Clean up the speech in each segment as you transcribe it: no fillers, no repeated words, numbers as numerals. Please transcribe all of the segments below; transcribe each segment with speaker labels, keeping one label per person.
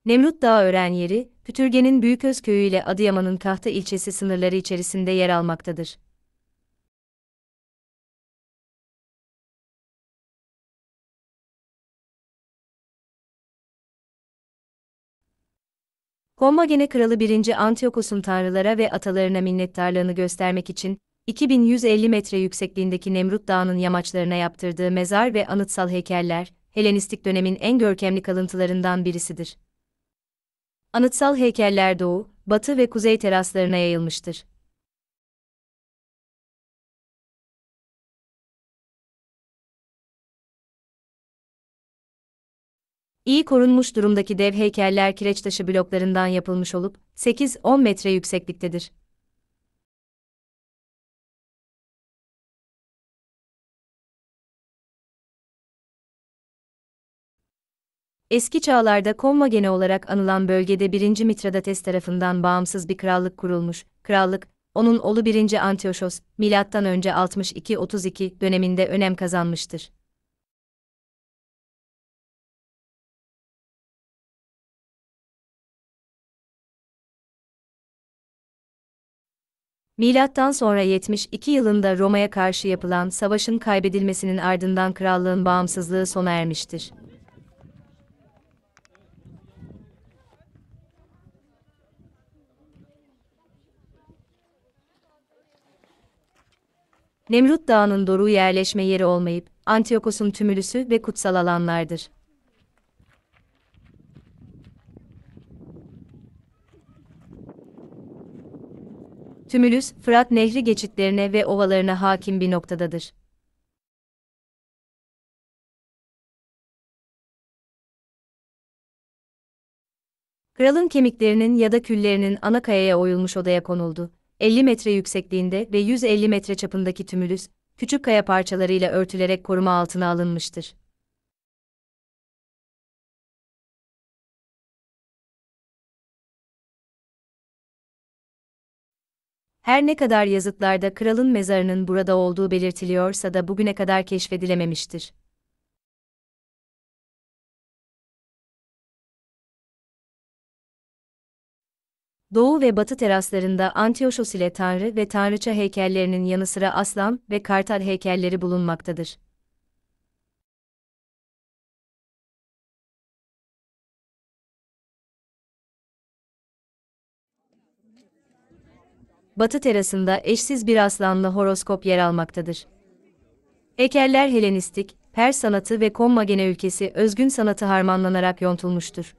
Speaker 1: Nemrut Dağı Ören Yeri, Pütürge'nin Büyüköz Köyü ile Adıyaman'ın Kahta ilçesi sınırları içerisinde yer almaktadır. Kommagene Kralı 1. Antiyokos'un tanrılara ve atalarına minnettarlığını göstermek için, 2150 metre yüksekliğindeki Nemrut Dağı'nın yamaçlarına yaptırdığı mezar ve anıtsal heykeller, Helenistik dönemin en görkemli kalıntılarından birisidir. Anıtsal heykeller doğu, batı ve kuzey teraslarına yayılmıştır. İyi korunmuş durumdaki dev heykeller kireç taşı bloklarından yapılmış olup, 8-10 metre yüksekliktedir. Eski çağlarda Kommagene olarak anılan bölgede 1. Mitradates tarafından bağımsız bir krallık kurulmuş. Krallık, onun oğlu 1. Antioşos, M.Ö. 62-32 döneminde önem kazanmıştır. Milattan sonra 72 yılında Roma'ya karşı yapılan savaşın kaybedilmesinin ardından krallığın bağımsızlığı sona ermiştir. Nemrut Dağı'nın doğru yerleşme yeri olmayıp, Antiyokos'un tümülüsü ve kutsal alanlardır. Tümülüs, Fırat Nehri geçitlerine ve ovalarına hakim bir noktadadır. Kralın kemiklerinin ya da küllerinin ana kayaya oyulmuş odaya konuldu. 50 metre yüksekliğinde ve 150 metre çapındaki tümülüs, küçük kaya parçalarıyla örtülerek koruma altına alınmıştır. Her ne kadar yazıtlarda kralın mezarının burada olduğu belirtiliyorsa da bugüne kadar keşfedilememiştir. Doğu ve batı teraslarında Antioşos ile tanrı ve tanrıça heykellerinin yanı sıra aslan ve kartal heykelleri bulunmaktadır. Batı terasında eşsiz bir aslanlı horoskop yer almaktadır. Heykeller Helenistik, Pers sanatı ve Kommagene ülkesi özgün sanatı harmanlanarak yontulmuştur.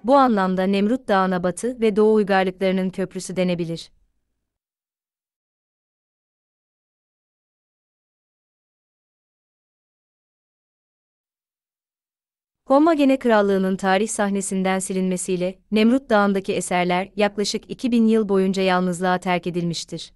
Speaker 1: Bu anlamda Nemrut Dağı'na batı ve doğu uygarlıklarının köprüsü denebilir. Kommagene Krallığı'nın tarih sahnesinden silinmesiyle Nemrut Dağı'ndaki eserler yaklaşık 2000 yıl boyunca yalnızlığa terk edilmiştir.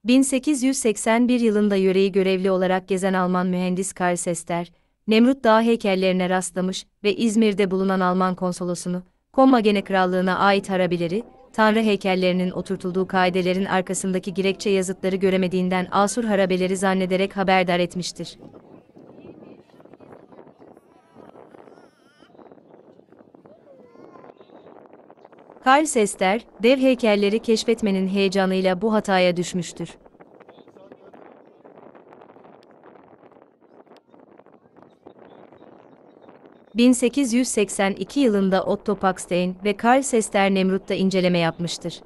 Speaker 1: ...1881 yılında yöreyi görevli olarak gezen Alman mühendis Karl Sester, Nemrut Dağı heykellerine rastlamış ve İzmir'de bulunan Alman konsolosunu, Kommagene Krallığı'na ait harabeleri, tanrı heykellerinin oturtulduğu kaidelerin arkasındaki gerekçe yazıtları göremediğinden Asur harabeleri zannederek haberdar etmiştir. Karl Sester, dev heykelleri keşfetmenin heyecanıyla bu hataya düşmüştür. 1882 yılında Otto Paxstein ve Karl Sester Nemrut'ta inceleme yapmıştır.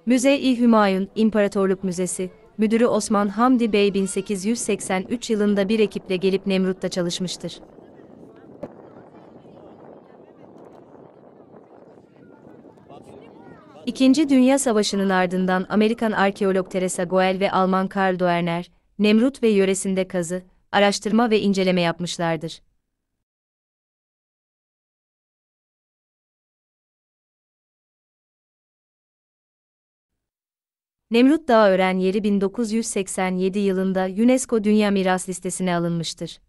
Speaker 1: Müze-i Hümayun, İmparatorluk Müzesi, Müdürü Osman Hamdi Bey 1883 yılında bir ekiple gelip Nemrut'ta çalışmıştır. İkinci Dünya Savaşı'nın ardından Amerikan arkeolog Teresa Goel ve Alman Karl Doerner, Nemrut ve yöresinde kazı, araştırma ve inceleme yapmışlardır. Nemrut Dağı Ören Yeri 1987 yılında UNESCO Dünya Miras Listesi'ne alınmıştır.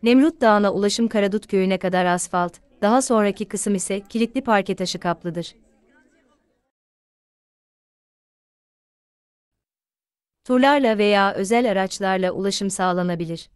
Speaker 1: Nemrut Dağı'na ulaşım Karadut Köyü'ne kadar asfalt, daha sonraki kısım ise kilitli parke taşı kaplıdır. Turlarla veya özel araçlarla ulaşım sağlanabilir.